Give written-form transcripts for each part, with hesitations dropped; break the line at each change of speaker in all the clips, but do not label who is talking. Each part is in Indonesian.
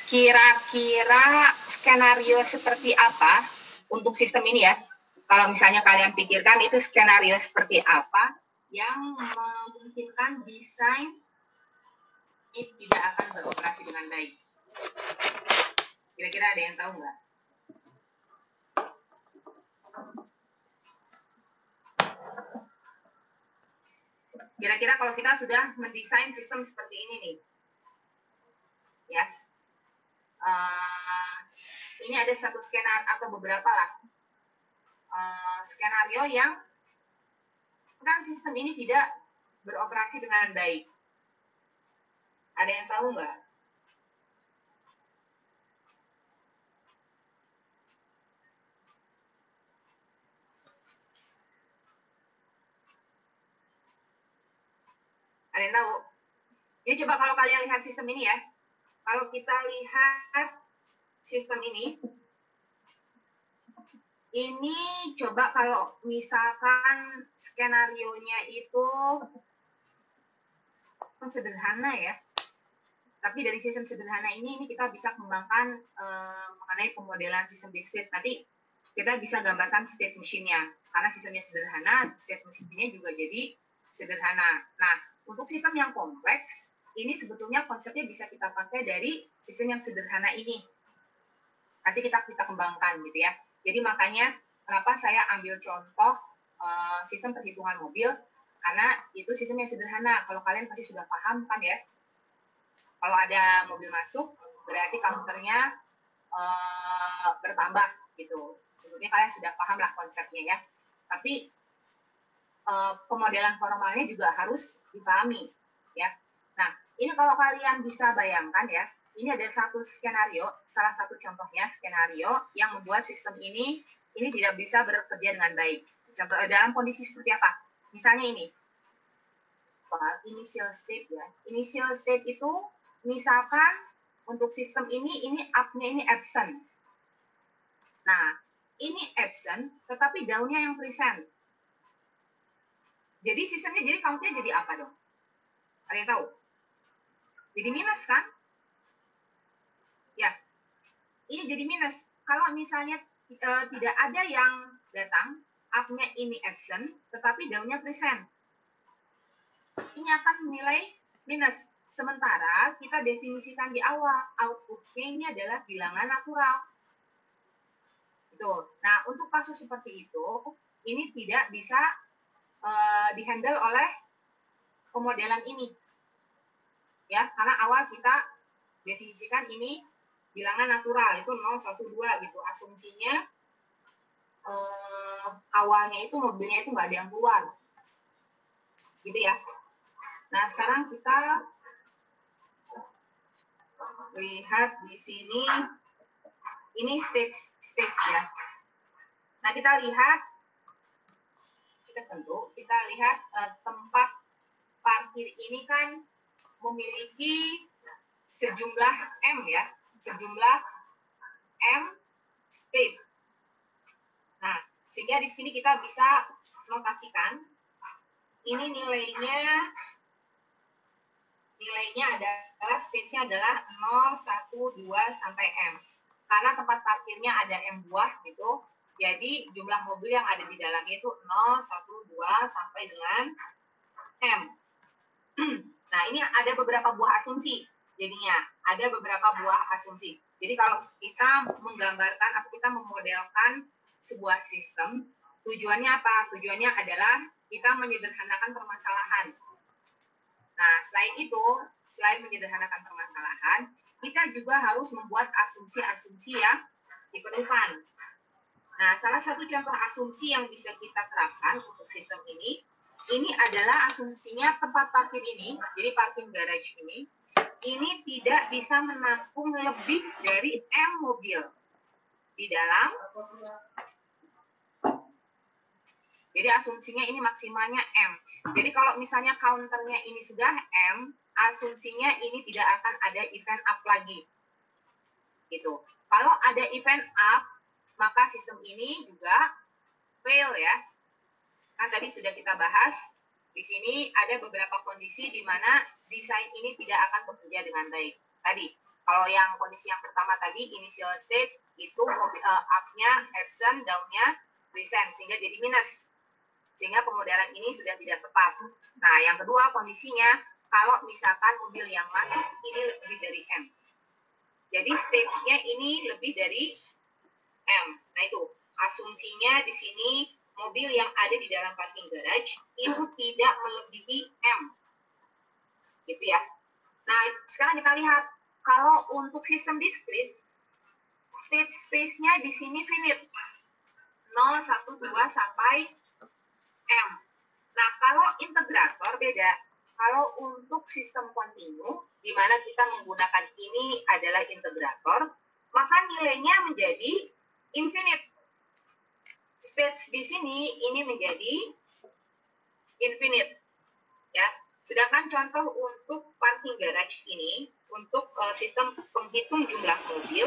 Kira-kira skenario seperti apa untuk sistem ini ya? Kalau misalnya kalian pikirkan itu skenario seperti apa yang memungkinkan desain ini tidak akan beroperasi dengan baik. Kira-kira ada yang tahu nggak? Kira-kira kalau kita sudah mendesain sistem seperti ini nih, ya, ini ada satu skenario atau beberapa lah skenario yang kan sistem ini tidak beroperasi dengan baik. Ada yang tahu nggak? Ada yang tahu? Jadi coba kalau kalian lihat sistem ini ya, kalau kita lihat sistem ini coba kalau misalkan skenario-nya itu sederhana ya, tapi dari sistem sederhana ini kita bisa kembangkan mengenai pemodelan sistem discrete. Nanti kita bisa gambarkan state machine-nya, karena sistemnya sederhana, state machine-nya juga jadi sederhana. Nah, untuk sistem yang kompleks, ini sebetulnya konsepnya bisa kita pakai dari sistem yang sederhana ini. Nanti kita kembangkan gitu ya. Jadi makanya kenapa saya ambil contoh sistem perhitungan mobil, karena itu sistem yang sederhana. Kalau kalian pasti sudah paham kan ya. Kalau ada mobil masuk, berarti counternya bertambah gitu. Sebetulnya kalian sudah paham lah konsepnya ya. Tapi pemodelan formalnya juga harus dipahami ya. Nah, ini kalau kalian bisa bayangkan ya, ini ada satu skenario, salah satu contohnya skenario yang membuat sistem ini tidak bisa bekerja dengan baik. Contoh dalam kondisi seperti apa? Misalnya ini, initial state ya. Initial state itu misalkan untuk sistem ini up-nya ini absent. Nah, ini absent, tetapi down-nya yang present. Jadi sistemnya, jadi count-nya jadi apa dong? Ada yang tahu? Jadi minus kan? Ya, ini jadi minus. Kalau misalnya tidak ada yang datang, up-nya ini absent, tetapi down-nya present. Ini akan menilai minus. Sementara kita definisikan di awal, output-nya ini adalah bilangan natural. Gitu. Nah, untuk kasus seperti itu, ini tidak bisa dihandle oleh pemodelan ini. Ya, karena awal kita definisikan ini bilangan natural, itu 0, 1, 2 gitu. Asumsinya awalnya itu mobilnya itu nggak ada yang keluar. Gitu ya. Nah, sekarang kita lihat di sini, ini stage ya. Nah, kita lihat tempat parkir ini kan memiliki sejumlah M ya, sejumlah M state. Nah, sehingga di sini kita bisa notasikan ini nilainya adalah stage-nya adalah 0, 1, 2 sampai M. Karena tempat parkirnya ada M buah gitu. Jadi jumlah mobil yang ada di dalamnya itu 0, 1, 2 sampai dengan M. Nah, ini ada beberapa buah asumsi. Jadinya ada beberapa buah asumsi. Jadi kalau kita menggambarkan atau kita memodelkan sebuah sistem, tujuannya apa? Tujuannya adalah kita menyederhanakan permasalahan. Nah, selain menyederhanakan permasalahan, kita juga harus membuat asumsi-asumsi yang diperlukan. Nah, salah satu contoh asumsi yang bisa kita terapkan untuk sistem ini adalah asumsinya tempat parkir ini, jadi parking garage ini tidak bisa menampung lebih dari M mobil di dalam. Jadi asumsinya ini maksimalnya M. Jadi kalau misalnya counternya ini sudah M, asumsinya ini tidak akan ada event up lagi. Gitu. Kalau ada event up, maka sistem ini juga fail ya. Kan tadi sudah kita bahas, di sini ada beberapa kondisi di mana desain ini tidak akan bekerja dengan baik. Tadi, Kalau yang kondisi yang pertama tadi, initial state, itu up-nya absent, down-nya present, sehingga jadi minus. Sehingga pemodelan ini sudah tidak tepat. Nah, yang kedua kondisinya, kalau misalkan mobil yang masuk ini lebih dari M. Jadi stage-nya ini lebih dari M. Nah, itu asumsinya di sini mobil yang ada di dalam parking garage itu tidak melebihi M. Gitu ya. Nah, sekarang kita lihat kalau untuk sistem discrete, state space-nya di sini finite. 0, 1, 2 sampai M. Nah, kalau integrator beda. Kalau untuk sistem kontinu, di mana kita menggunakan ini adalah integrator, maka nilainya menjadi infinite. Stage di sini ini menjadi infinite. Ya. Sedangkan contoh untuk parking garage ini, untuk sistem penghitung jumlah mobil,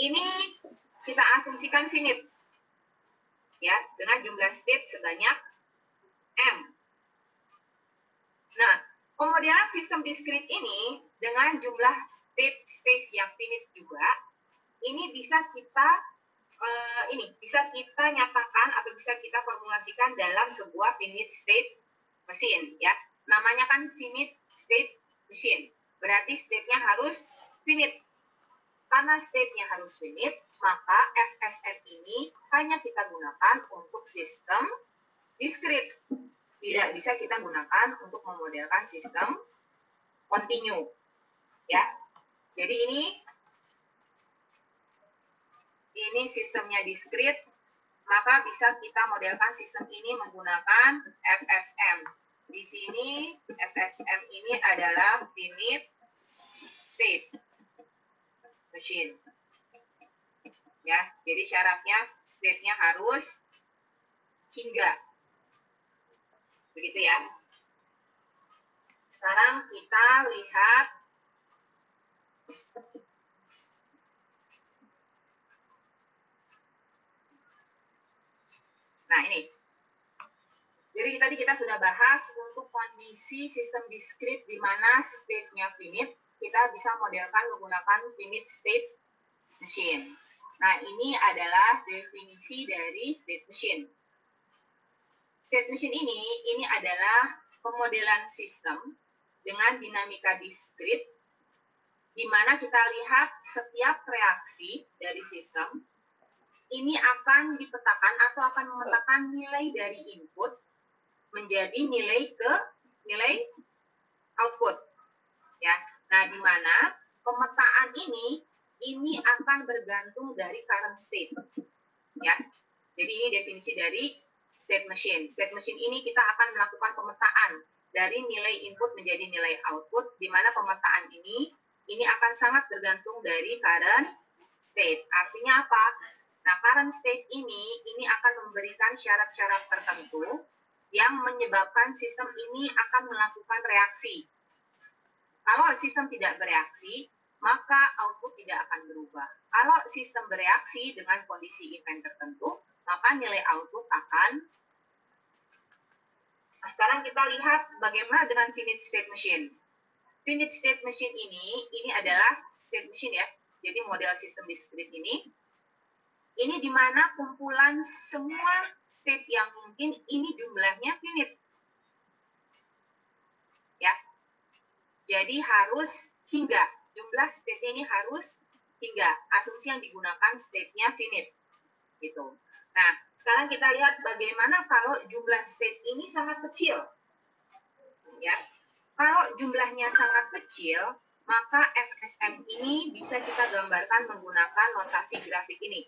ini kita asumsikan finite. Ya, dengan jumlah state sebanyak M. Nah, pemodelan sistem discrete ini dengan jumlah state space yang finite juga, ini bisa kita nyatakan atau bisa kita formulasikan dalam sebuah finite state machine, ya. Namanya kan finite state machine. Berarti state-nya harus finite. Karena state-nya harus finite, maka FSM ini hanya kita gunakan untuk sistem discrete. Tidak bisa kita gunakan untuk memodelkan sistem kontinu. Ya. Jadi ini sistemnya discrete, maka bisa kita modelkan sistem ini menggunakan FSM. Di sini FSM ini adalah finite state machine. Ya, jadi syaratnya state-nya harus hingga. Begitu ya. Sekarang kita lihat nah ini. Jadi tadi kita sudah bahas untuk kondisi sistem discrete di mana state-nya finite, kita bisa modelkan menggunakan finite state machine. Nah, ini adalah definisi dari state machine. State machine ini adalah pemodelan sistem dengan dinamika discrete, di mana kita lihat setiap reaksi dari sistem ini akan dipetakan atau akan memetakan nilai dari input menjadi nilai output. Ya. Nah, di mana pemetaan ini akan bergantung dari current state. Ya. Jadi ini definisi dari state machine. State machine ini kita akan melakukan pemetaan dari nilai input menjadi nilai output, di mana pemetaan ini akan sangat tergantung dari current state. Artinya apa? Nah, current state ini akan memberikan syarat-syarat tertentu yang menyebabkan sistem ini akan melakukan reaksi. Kalau sistem tidak bereaksi, maka output tidak akan berubah. Kalau sistem bereaksi dengan kondisi event tertentu, maka nilai output akan. Nah, sekarang kita lihat bagaimana dengan finite state machine. Finite state machine ini adalah state machine ya. Jadi model sistem discrete ini di mana kumpulan semua state yang mungkin ini jumlahnya finite. Ya. Jadi harus hingga. Jumlah state-nya ini harus hingga. Asumsi yang digunakan state-nya finite. Gitu. Nah, sekarang kita lihat bagaimana kalau jumlah state ini sangat kecil. Ya. Kalau jumlahnya sangat kecil, maka FSM ini bisa kita gambarkan menggunakan notasi grafik ini.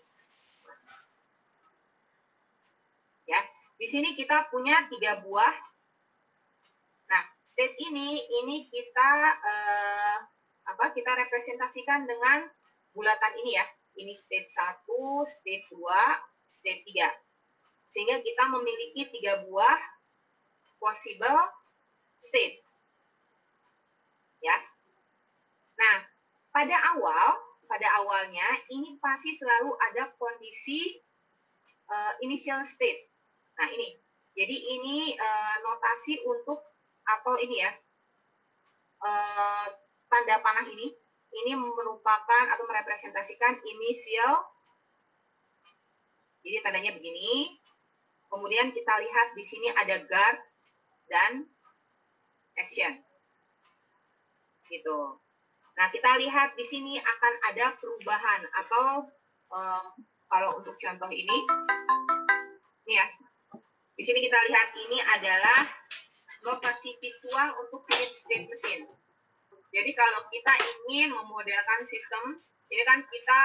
Ya, di sini kita punya 3 buah. Nah, state ini kita kita representasikan dengan bulatan ini ya. Ini state 1, state 2, state 3. Sehingga kita memiliki 3 buah possible state. Ya. Nah, pada awalnya ini pasti selalu ada kondisi initial state. Nah, ini. Jadi ini notasi untuk atau ini ya. Tanda panah ini ini merupakan atau merepresentasikan inisial. Jadi tandanya begini. Kemudian kita lihat di sini ada guard dan action. Gitu. Nah, kita lihat di sini akan ada perubahan atau kalau untuk contoh ini ya. Di sini kita lihat ini adalah notasi visual untuk unit state mesin. Jadi kalau kita ingin memodelkan sistem, ini kan kita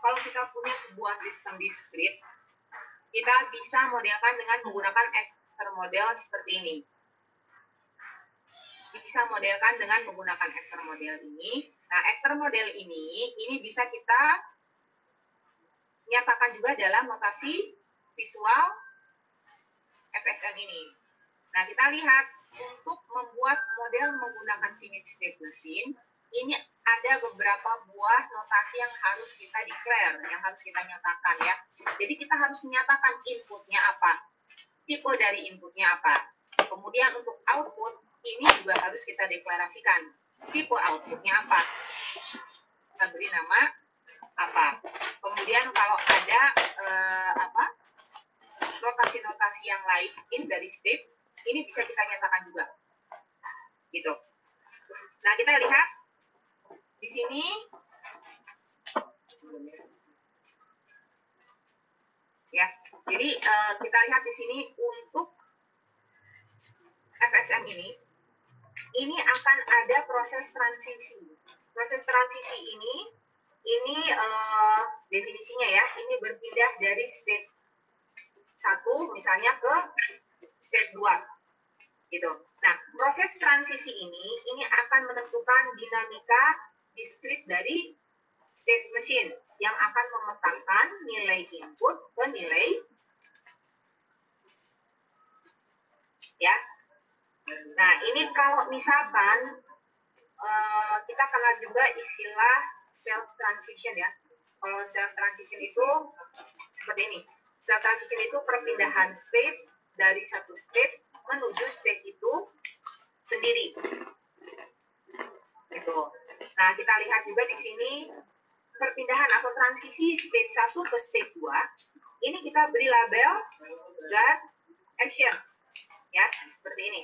kalau kita punya sebuah sistem diskrit, kita bisa modelkan dengan menggunakan actor model seperti ini. Bisa modelkan dengan menggunakan actor model ini. Nah, actor model ini bisa kita nyatakan juga dalam notasi visual FSM ini. Nah, kita lihat untuk membuat model menggunakan finite state machine, ini ada beberapa buah notasi yang harus kita declare, yang harus kita nyatakan ya. Jadi kita harus menyatakan inputnya apa, tipe dari inputnya apa. Kemudian untuk output, ini juga harus kita deklarasikan, tipe outputnya apa. Kita beri nama apa. Kemudian kalau ada notasi-notasi yang lain dari script, ini bisa kita nyatakan juga. Gitu. Nah, kita lihat di sini ya. Jadi kita lihat di sini untuk FSM ini akan ada proses transisi. Proses transisi ini definisinya ya, ini berpindah dari state 1 misalnya ke state 2 gitu. Nah, proses transisi ini akan menentukan dinamika diskrit dari state machine yang akan memetakan nilai input ke nilai ya. Nah, ini kalau misalkan kita kenal juga istilah self transition ya. Kalau self transition itu seperti ini. Self transition itu perpindahan state dari satu state menuju state itu sendiri. Gitu. Nah, kita lihat juga di sini perpindahan atau transisi state 1 ke state 2. Ini kita beri label guard action. Ya, seperti ini.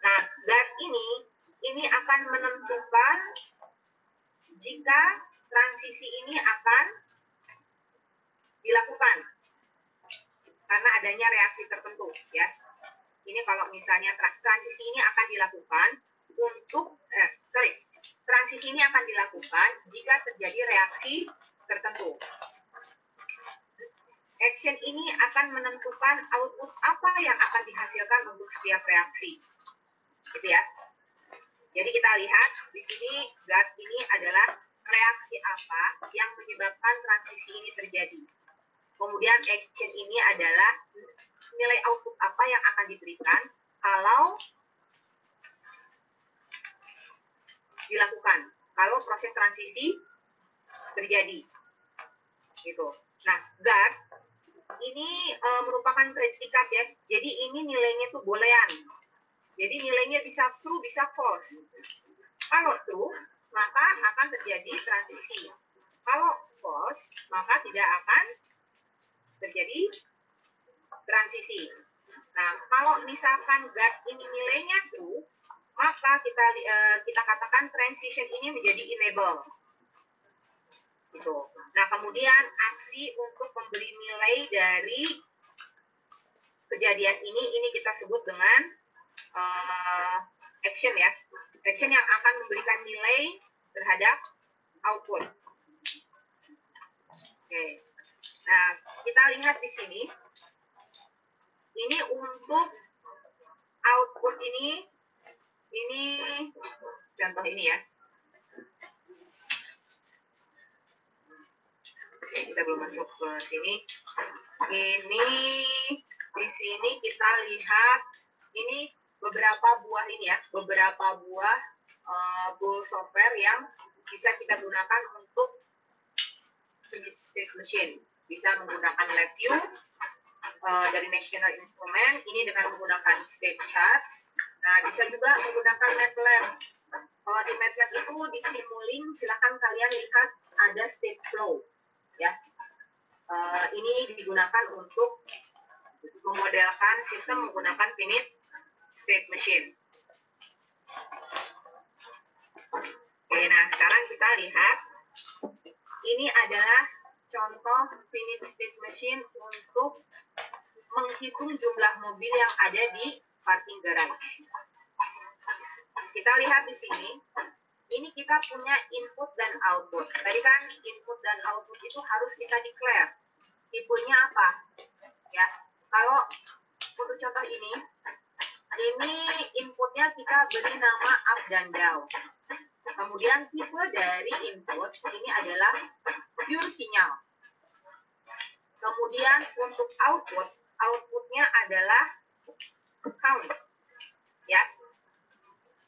Nah, guard ini akan menentukan jika transisi ini akan dilakukan karena adanya reaksi tertentu ya. Ini kalau misalnya transisi ini akan dilakukan untuk transisi ini akan dilakukan jika terjadi reaksi tertentu. Action ini akan menentukan output apa yang akan dihasilkan untuk setiap reaksi. Gitu ya. Jadi kita lihat di sini guard ini adalah reaksi apa yang menyebabkan transisi ini terjadi. Kemudian action ini adalah nilai output apa yang akan diberikan kalau dilakukan, kalau proses transisi terjadi. Gitu. Nah, guard ini merupakan predikat ya. Jadi ini nilainya tuh boolean. Jadi nilainya bisa true, bisa false. Kalau true, maka akan terjadi transisi. Kalau false, maka tidak akan terjadi transisi. Nah, kalau misalkan guard ini nilainya true, maka kita katakan transition ini menjadi enable. Gitu. Nah, kemudian aksi untuk memberi nilai dari kejadian ini kita sebut dengan action ya. Action yang akan memberikan nilai terhadap output. Oke. Nah, kita lihat di sini. Ini untuk output ini contoh ini ya. Oke, kita belum masuk ke sini. Ini di sini kita lihat ini beberapa buah ini ya, beberapa buah bool software yang bisa kita gunakan untuk state machine. Bisa menggunakan LabVIEW dari National Instrument, ini dengan menggunakan state chart. Nah, bisa juga menggunakan MATLAB Kalau di MATLAB itu di Simulink silakan kalian lihat ada state flow ya. Ini digunakan untuk memodelkan sistem menggunakan finite state machine. Oke, nah sekarang kita lihat ini adalah contoh finite state machine untuk menghitung jumlah mobil yang ada di parking garage. Kita lihat di sini, ini kita punya input dan output. Tadi kan input dan output itu harus kita declare. Tipenya apa? Ya, kalau untuk contoh ini inputnya kita beri nama up dan down. Kemudian tipe dari input ini adalah pure sinyal. Kemudian untuk outputnya adalah count. Ya.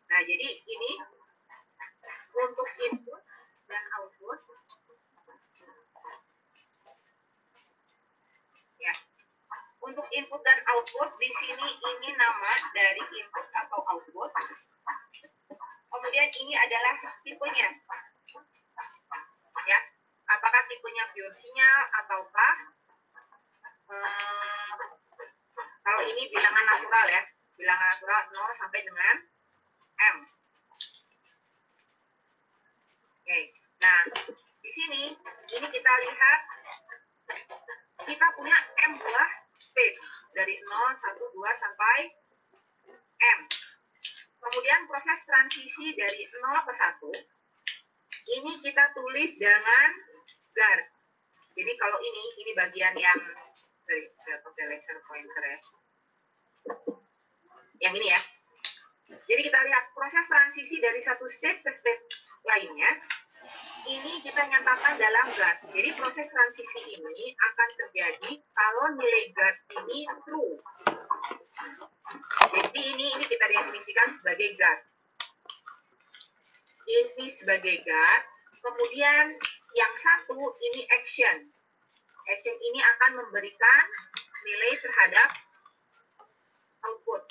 Nah, jadi ini untuk input dan output. Ya. Untuk input dan output di sini ini nama dari input atau output. Kemudian ini adalah tipenya. Ya. Apakah tipenya pure sinyal ataukah kalau ini bilangan natural ya. Bilangan natural 0 sampai dengan M. Oke. Nah, di sini ini kita lihat kita punya M buah state dari 0, 1, 2 sampai M. Kemudian proses transisi dari 0 ke 1 ini kita tulis dengan gar. Jadi kalau ini bagian yang saya pakai laser pointer ya. Yang ini ya. Jadi kita lihat proses transisi dari satu state ke state lainnya. Ini kita nyatakan dalam GAT. Jadi proses transisi ini akan terjadi kalau nilai GAT ini true. Jadi ini kita definisikan sebagai GAT. Ini sebagai GAT. Kemudian yang satu ini action. Action ini akan memberikan nilai terhadap output.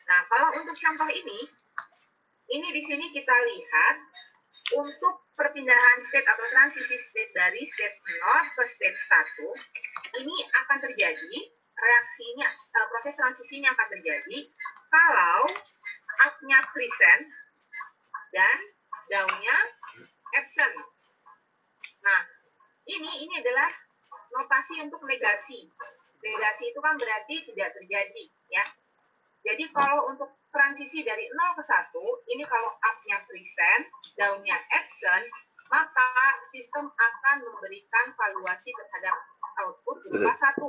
Nah, kalau untuk contoh ini di sini kita lihat untuk perpindahan state atau transisi state dari state 0 ke state 1, ini akan terjadi, reaksinya, proses transisinya akan terjadi kalau up-nya present dan down-nya absent. Nah, ini adalah notasi untuk negasi. Negasi itu kan berarti tidak terjadi, ya. Jadi kalau untuk transisi dari 0 ke 1, ini kalau up-nya present, down-nya absent, maka sistem akan memberikan valuasi terhadap output berupa 1.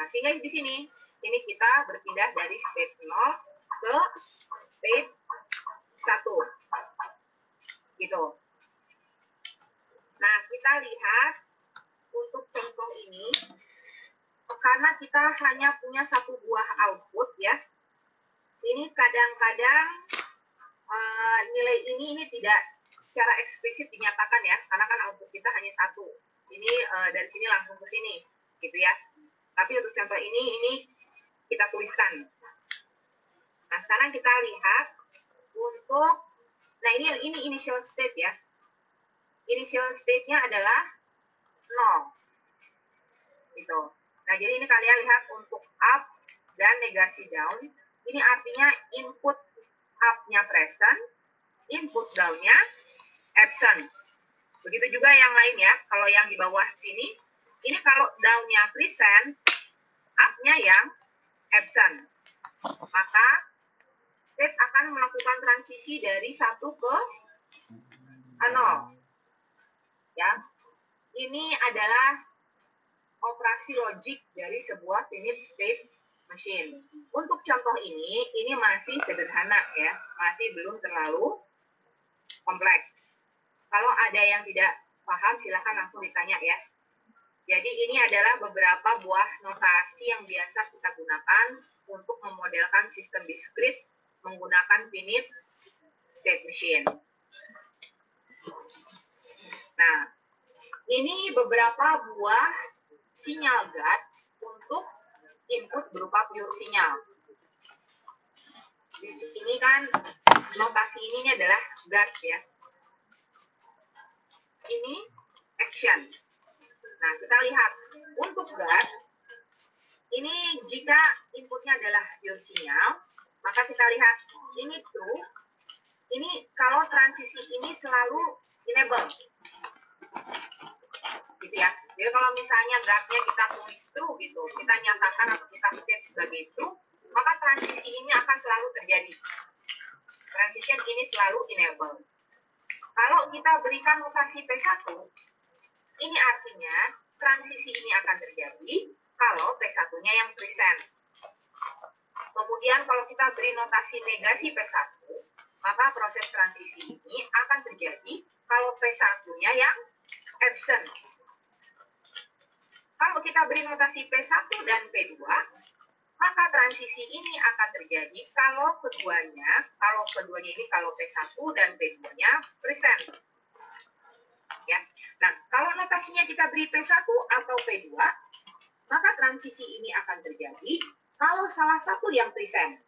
Nah, sehingga di sini, ini kita berpindah dari state 0 ke state 1. Gitu. Nah, kita lihat untuk contoh ini, karena kita hanya punya satu buah output ya, ini kadang-kadang nilai ini tidak secara eksplisit dinyatakan ya, karena kan output kita hanya satu. Ini dari sini langsung ke sini, gitu ya. Tapi untuk contoh ini kita tuliskan. Nah, sekarang kita lihat untuk, nah ini initial state ya. Initial state-nya adalah 0. Gitu. Nah, jadi ini kalian lihat untuk up dan negasi down. Ini artinya input up-nya present, input down-nya absent. Begitu juga yang lain ya. Kalau yang di bawah sini, ini kalau down-nya present, up-nya yang absent. Maka state akan melakukan transisi dari 1 ke 0. Ya. Ini adalah operasi logik dari sebuah finite state machine. Untuk contoh ini masih sederhana ya, masih belum terlalu kompleks. Kalau ada yang tidak paham, silakan langsung ditanya ya. Jadi ini adalah beberapa buah notasi yang biasa kita gunakan untuk memodelkan sistem diskrit menggunakan finite state machine. Nah, ini beberapa buah sinyal GAT untuk input berupa pure sinyal. Di sini kan notasi ini adalah guard ya. Ini action. Nah, kita lihat untuk guard ini jika inputnya adalah pure sinyal, maka kita lihat ini true. Ini kalau transisi ini selalu enable. Gitu ya. Jadi kalau misalnya guardnya kita tulis true gitu, kita nyatakan atau kita state sebagai true, maka transisi ini akan selalu terjadi. Transition ini selalu enable. Kalau kita berikan notasi P1, ini artinya transisi ini akan terjadi kalau P1-nya yang present. Kemudian kalau kita beri notasi negasi P1, maka proses transisi ini akan terjadi kalau P1-nya yang absent. Kalau kita beri notasi P1 dan P2, maka transisi ini akan terjadi kalau keduanya ini kalau P1 dan P2-nya present. Ya. Nah, kalau notasinya kita beri P1 atau P2, maka transisi ini akan terjadi kalau salah satu yang present.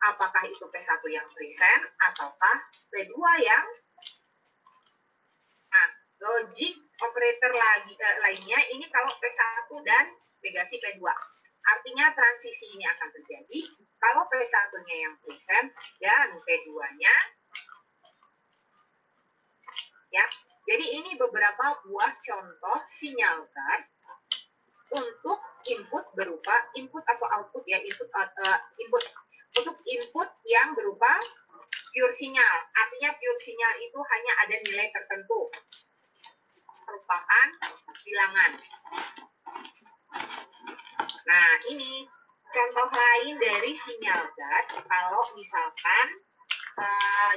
Apakah itu P1 yang present ataukah P2 yang logic operator lainnya ini kalau P1 dan negasi P2. Artinya transisi ini akan terjadi kalau P1-nya yang present dan P2-nya ya. Jadi ini beberapa buah contoh sinyal guard untuk input berupa input atau output ya, input untuk input yang berupa pure sinyal. Artinya pure sinyal itu hanya ada nilai tertentu, merupakan bilangan. Nah, ini contoh lain dari sinyal guard kalau misalkan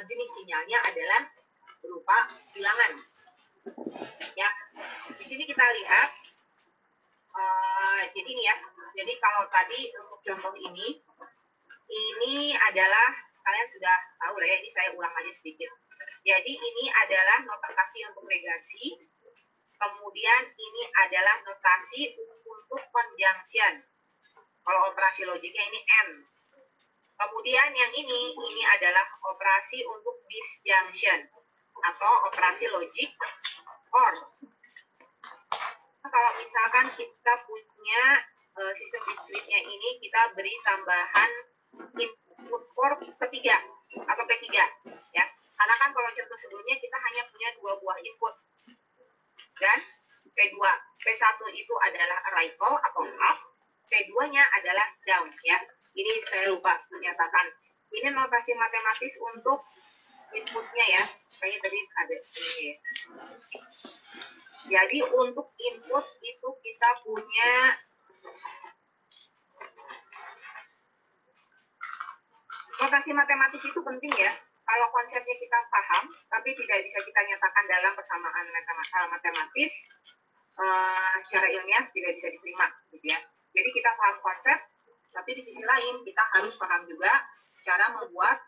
jenis sinyalnya adalah berupa bilangan. Ya, di sini kita lihat. Jadi ini ya. Jadi kalau tadi untuk contoh ini adalah kalian sudah tahu lah ya. Ini saya ulang aja sedikit. Jadi ini adalah notasi untuk negasi. Kemudian ini adalah notasi untuk conjunction. Kalau operasi logiknya ini N. Kemudian yang ini adalah operasi untuk disjunction atau operasi logik OR. Kalau misalkan kita punya sistem discrete-nya ini, kita beri tambahan input port ketiga atau P3 ya. Karena kan kalau contoh sebelumnya kita hanya punya 2 buah input dan P2. P1 itu adalah arrival atau up, P2-nya adalah down ya. Ini saya lupa menyatakan. Ini notasi matematis untuk inputnya ya. Kayaknya tadi ada ini ya. Jadi untuk input itu kita punya notasi matematis itu penting ya. Kalau konsepnya kita paham, tapi tidak bisa kita nyatakan dalam persamaan matematis, secara ilmiah tidak bisa diterima, gitu ya. Jadi kita paham konsep, tapi di sisi lain kita harus paham juga cara membuat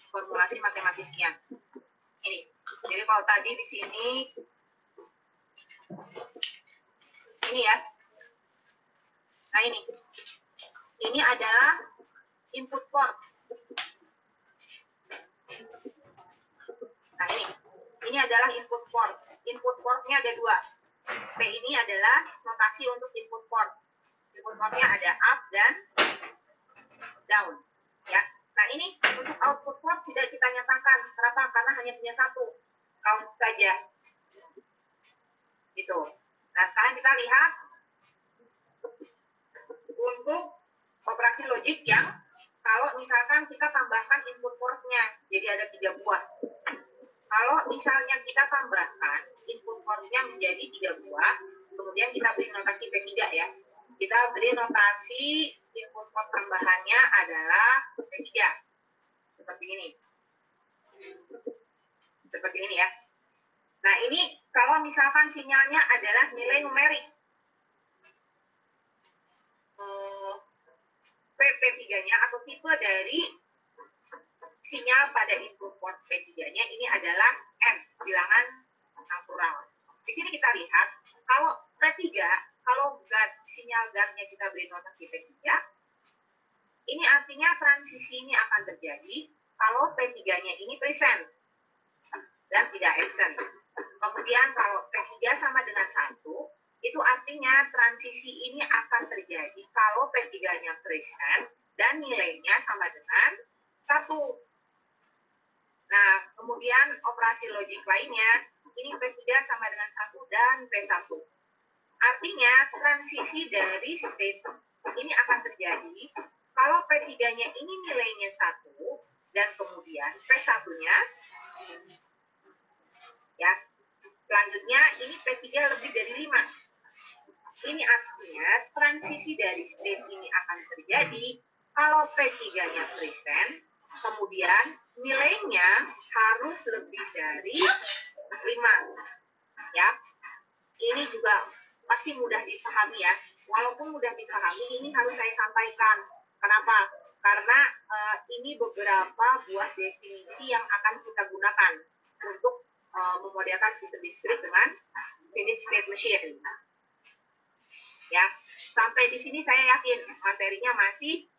formulasi matematisnya. Ini. Jadi kalau tadi di sini ini ya. Nah ini adalah input port. Nah ini adalah input port. Input portnya ada 2. P ini adalah notasi untuk input port. Input portnya ada up dan down. Ya. Nah ini untuk output port tidak kita nyatakan. Kenapa? Karena hanya punya 1. Count saja. Gitu. Nah sekarang kita lihat untuk operasi logik yang kalau misalkan kita tambahkan input portnya, jadi ada 3 buah. Kalau misalnya kita tambahkan input portnya menjadi 3 buah, kemudian kita beri notasi P3 ya. Kita beri notasi input port tambahannya adalah P3. Seperti ini. Seperti ini ya. Nah ini kalau misalkan sinyalnya adalah nilai numerik. P3-nya atau tipe dari sinyal pada input port P3-nya ini adalah M, bilangan natural. Di sini kita lihat, kalau P3, kalau sinyal guard-nya kita beri notasi P3, ini artinya transisi ini akan terjadi kalau P3-nya ini present dan tidak absent. Kemudian kalau P3 sama dengan 1, itu artinya transisi ini akan terjadi kalau P3-nya present dan nilainya sama dengan 1. Nah, kemudian operasi logik lainnya, ini P3 sama dengan 1 dan P1. Artinya transisi dari state ini akan terjadi kalau P3-nya ini nilainya 1 dan kemudian P1-nya ya. Selanjutnya ini P3 lebih dari 5. Ini artinya transisi dari state ini akan terjadi kalau P3-nya present, kemudian nilainya harus lebih dari 5. Ya. Ini juga pasti mudah dipahami ya. Walaupun mudah dipahami, ini harus saya sampaikan. Kenapa? Karena ini beberapa buah definisi yang akan kita gunakan untuk memodelkan sistem diskrit dengan finite state machine. Ya, sampai di sini saya yakin materinya masih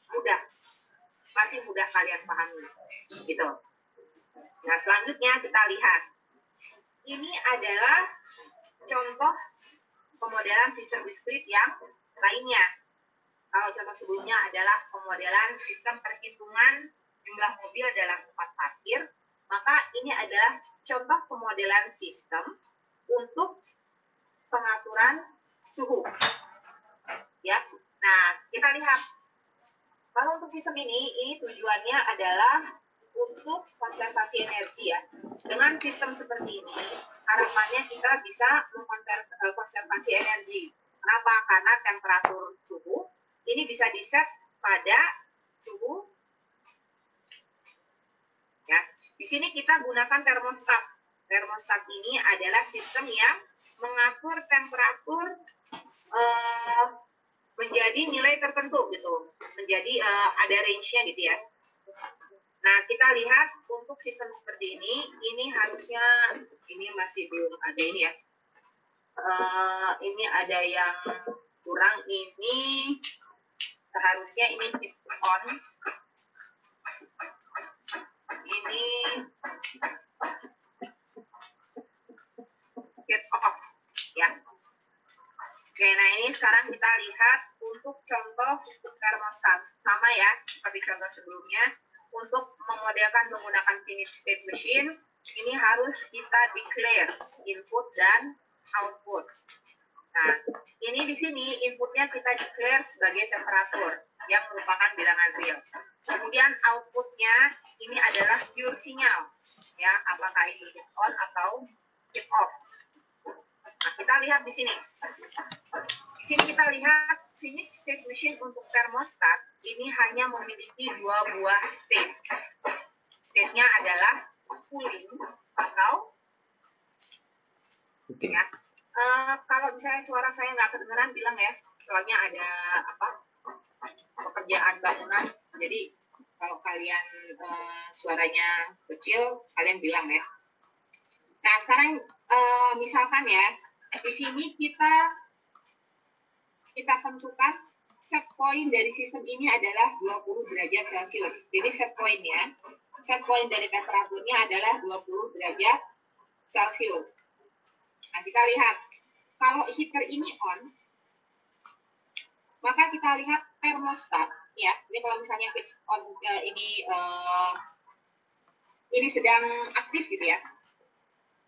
mudah kalian pahami, gitu. Nah, selanjutnya kita lihat. Ini adalah contoh pemodelan sistem diskrit yang lainnya. Kalau contoh sebelumnya adalah pemodelan sistem perhitungan jumlah mobil dalam tempat parkir, maka ini adalah contoh pemodelan sistem untuk pengaturan suhu. Ya, nah kita lihat. Kalau untuk sistem ini tujuannya adalah untuk konservasi energi ya. Dengan sistem seperti ini, harapannya kita bisa mengkonservasi energi. Kenapa? Karena temperatur suhu ini bisa di-set pada suhu. Ya, di sini kita gunakan termostat. Termostat ini adalah sistem yang mengatur temperatur menjadi nilai tertentu gitu, menjadi ada range-nya gitu ya. Nah, kita lihat untuk sistem seperti ini harusnya ini masih belum ada ini ya. Ini ada yang kurang, ini seharusnya ini hit on, ini hit off ya. Oke, nah ini sekarang kita lihat untuk contoh termostat. Sama ya, seperti contoh sebelumnya. Untuk memodelkan menggunakan finite state machine, ini harus kita declare input dan output. Nah, ini di sini inputnya kita declare sebagai temperatur yang merupakan bilangan real. Kemudian outputnya ini adalah pure sinyal, ya, apakah itu hit on atau hit off. Nah, kita lihat di sini. Di sini kita lihat finite state machine untuk termostat ini hanya memiliki 2 buah state. State-nya adalah cooling atau ya. Kalau misalnya suara saya nggak kedengeran, bilang ya. Soalnya ada pekerjaan bangunan. Jadi kalau kalian suaranya kecil, kalian bilang ya. Nah, sekarang misalkan ya, di sini kita tentukan set point dari sistem ini adalah 20 derajat Celcius. Jadi set point dari temperaturnya adalah 20 derajat Celcius. Nah, kita lihat kalau heater ini on, maka kita lihat termostat ya. Jadi kalau misalnya heat on ini sedang aktif gitu ya.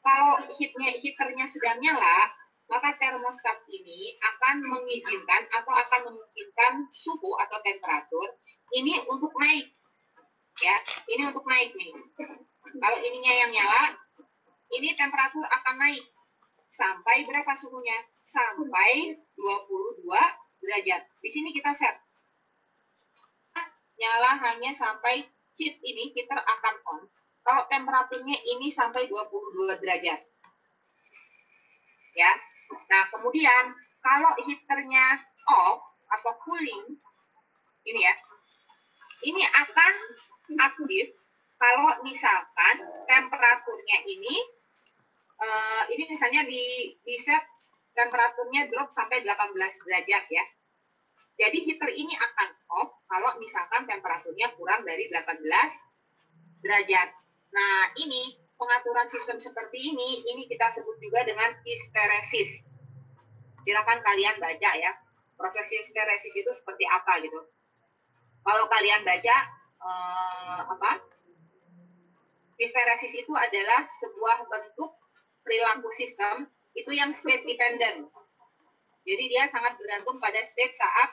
Kalau heaternya sedang nyala, maka termostat ini akan mengizinkan atau akan memungkinkan suhu atau temperatur ini untuk naik. Ya, ini untuk naik nih. Kalau ininya yang nyala, ini temperatur akan naik. Sampai berapa suhunya? Sampai 22 derajat. Di sini kita set. Nyala hanya sampai heater akan on. Kalau temperaturnya ini sampai 22 derajat. Ya. Nah, kemudian kalau heaternya off atau cooling, ini ya, ini akan aktif kalau misalkan temperaturnya ini misalnya di set temperaturnya drop sampai 18 derajat ya. Jadi heater ini akan off kalau misalkan temperaturnya kurang dari 18 derajat. Nah, ini pengaturan sistem seperti ini kita sebut juga dengan histeresis. Silakan kalian baca ya, proses histeresis itu seperti apa gitu. Kalau kalian baca histeresis itu adalah sebuah bentuk perilaku sistem itu yang state dependent. Jadi dia sangat bergantung pada state saat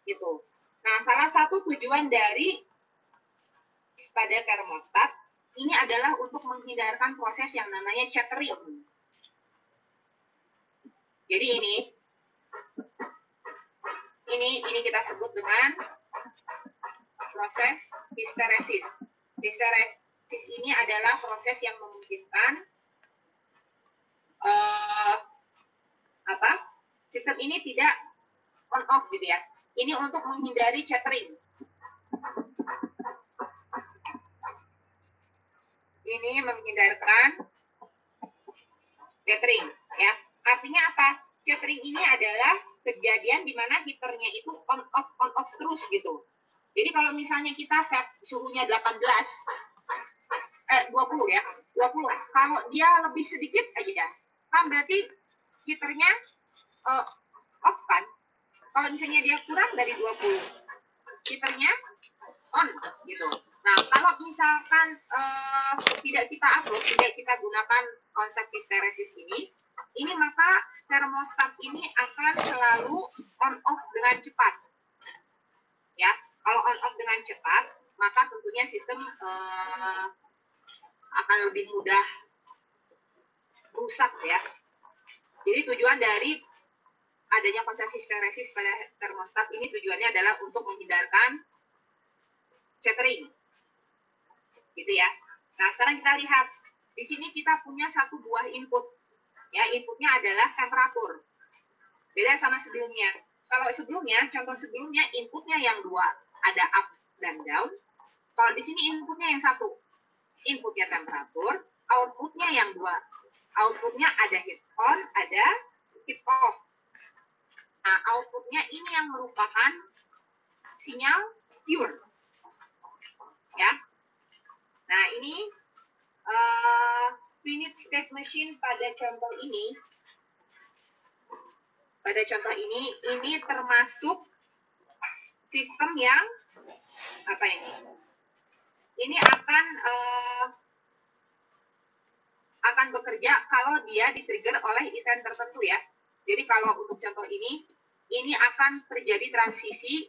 itu. Nah, salah satu tujuan dari pada termostat ini adalah untuk menghindarkan proses yang namanya chattering. Jadi ini kita sebut dengan proses histeresis. Histeresis ini adalah proses yang memungkinkan sistem ini tidak on off gitu ya. Ini untuk menghindari chattering. Ini menghindarkan chattering ya. Artinya apa? Chattering ini adalah kejadian di mana heaternya itu on off terus gitu. Jadi kalau misalnya kita set suhunya 20 ya, 20. Kalau dia lebih sedikit aja, kan berarti heaternya off kan. Kalau misalnya dia kurang dari 20, heaternya on gitu. Nah, kalau misalkan tidak kita atur, tidak kita gunakan konsep histeresis ini maka termostat ini akan selalu on off dengan cepat. Ya, kalau on off dengan cepat, maka tentunya sistem akan lebih mudah rusak ya. Jadi tujuan dari adanya konsep histeresis pada termostat ini tujuannya adalah untuk menghindarkan chattering. Gitu ya. Nah, sekarang kita lihat. Di sini kita punya satu buah input. Ya, inputnya adalah temperatur. Beda sama sebelumnya. Kalau sebelumnya, contoh sebelumnya inputnya yang dua, ada up dan down. Kalau di sini inputnya yang satu. Inputnya temperatur, outputnya yang dua. Outputnya ada heat on, ada heat off. Nah, outputnya ini yang merupakan sinyal pure. Ya. Nah, ini finite state machine pada contoh ini. Pada contoh ini termasuk sistem yang apa ini? Ini akan bekerja kalau dia di-trigger oleh event tertentu ya. Jadi kalau untuk contoh ini akan terjadi transisi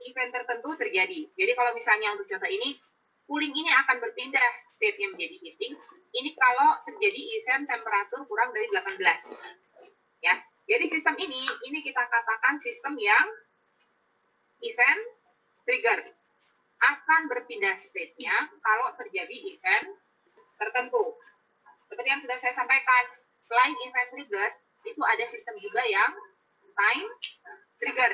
event tertentu terjadi. Jadi kalau misalnya untuk contoh ini, cooling ini akan berpindah state-nya menjadi heating. Ini kalau terjadi event temperatur kurang dari 18. Ya. Jadi sistem ini kita katakan sistem yang event trigger. Akan berpindah state-nya kalau terjadi event tertentu. Seperti yang sudah saya sampaikan, selain event trigger, itu ada sistem juga yang time trigger.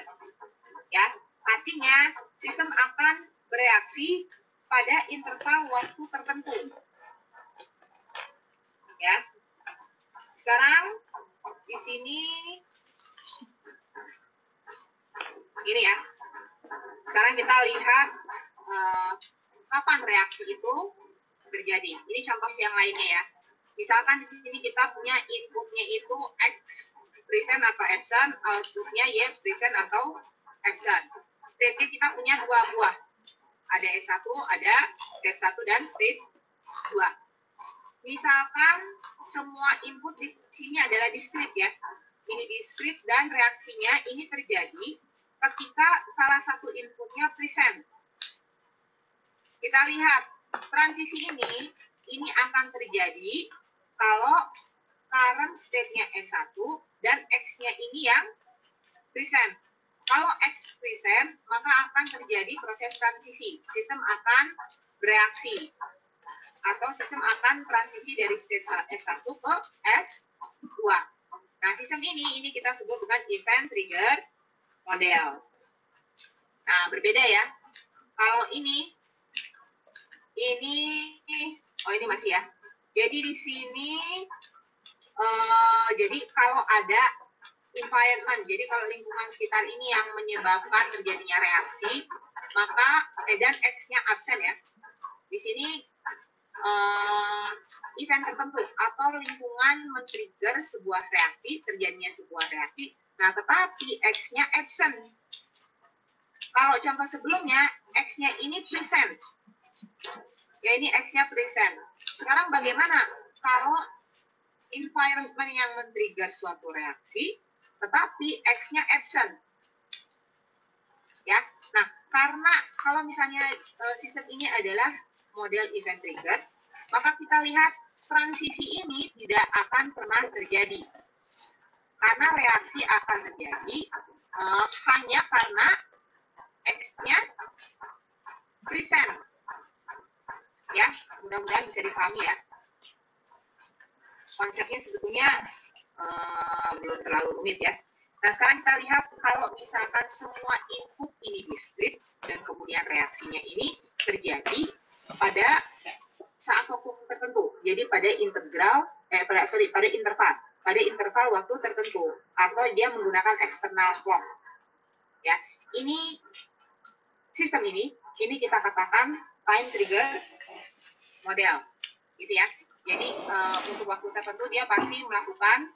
Ya, artinya sistem akan bereaksi pada interval waktu tertentu. Ya. Sekarang di sini ini ya. Sekarang kita lihat kapan reaksi itu terjadi. Ini contoh yang lainnya ya. Misalkan di sini kita punya inputnya itu X present atau absent, outputnya Y present atau absent. State-nya kita punya dua buah. Ada S1, ada state 1 dan state 2. Misalkan semua input di sini adalah discrete ya. Ini discrete dan reaksinya ini terjadi ketika salah satu inputnya present. Kita lihat transisi ini akan terjadi kalau current state-nya S1 dan X-nya ini yang present. Kalau X present, maka akan terjadi proses transisi. Sistem akan bereaksi. Atau sistem akan transisi dari state S1 ke S2. Nah, sistem ini kita sebut dengan event trigger model. Nah, berbeda ya. Kalau ini masih ya. Jadi di sini, jadi kalau ada environment, jadi kalau lingkungan sekitar ini yang menyebabkan terjadinya reaksi, maka dan X-nya absen ya. di sini event tertentu atau lingkungan men-trigger sebuah reaksi, terjadinya sebuah reaksi. Nah, tetapi X-nya absent. Kalau contoh sebelumnya, X-nya ini present. Ya, ini X-nya present. Sekarang bagaimana kalau environment yang men-trigger suatu reaksi, tetapi X-nya absent? Ya, nah, karena kalau misalnya sistem ini adalah model event trigger, maka kita lihat transisi ini tidak akan pernah terjadi. Karena reaksi akan terjadi hanya karena X-nya present. Ya, mudah-mudahan bisa dipahami ya. Konsepnya sebetulnya belum terlalu rumit ya. Nah, sekarang kita lihat kalau misalkan semua input ini displit dan kemudian reaksinya ini terjadi pada saat waktu tertentu. Jadi pada pada interval waktu tertentu atau dia menggunakan external clock. Ya, ini sistem ini kita katakan time trigger model, gitu ya. Jadi untuk waktu tertentu dia pasti melakukan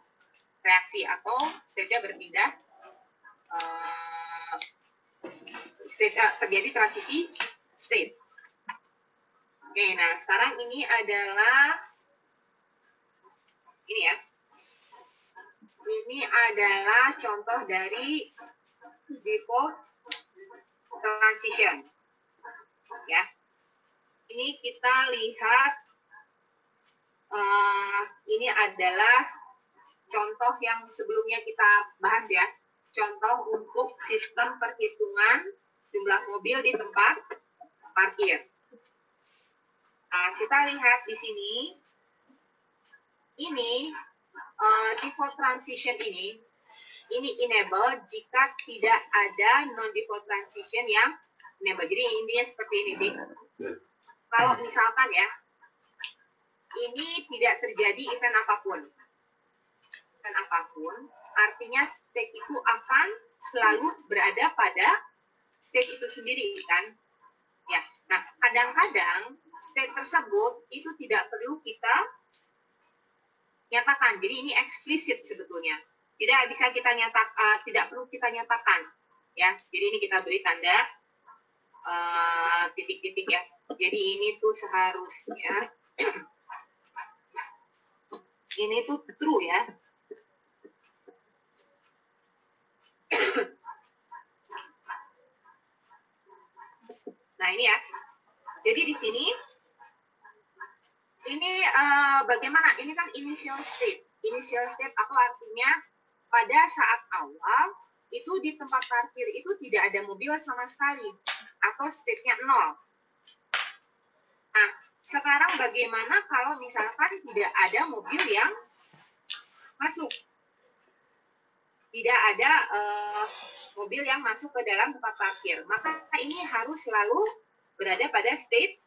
reaksi atau state-nya berpindah, terjadi transisi state. Oke, nah sekarang ini adalah ini ya. Ini adalah contoh dari default transition. Ya. Ini kita lihat ini adalah contoh yang sebelumnya kita bahas ya. Contoh untuk sistem perhitungan jumlah mobil di tempat parkir. Nah, kita lihat di sini, ini default transition ini enable jika tidak ada non-default transition yang enable. Jadi intinya seperti ini sih. Kalau misalkan ya, ini tidak terjadi event apapun. Event apapun, artinya state itu akan selalu berada pada state itu sendiri kan. Ya. Nah, kadang-kadang state tersebut itu tidak perlu kita nyatakan. Jadi ini eksplisit sebetulnya. Tidak bisa kita nyatakan, tidak perlu kita nyatakan. Ya, jadi ini kita beri tanda titik-titik ya. Jadi ini tuh seharusnya ini tuh true ya. Nah ini ya. Jadi di sini ini bagaimana? Ini kan initial state. Initial state atau artinya pada saat awal itu di tempat parkir itu tidak ada mobil sama sekali atau state-nya 0. Nah, sekarang bagaimana kalau misalkan tidak ada mobil yang masuk? Tidak ada mobil yang masuk ke dalam tempat parkir. Maka ini harus selalu berada pada state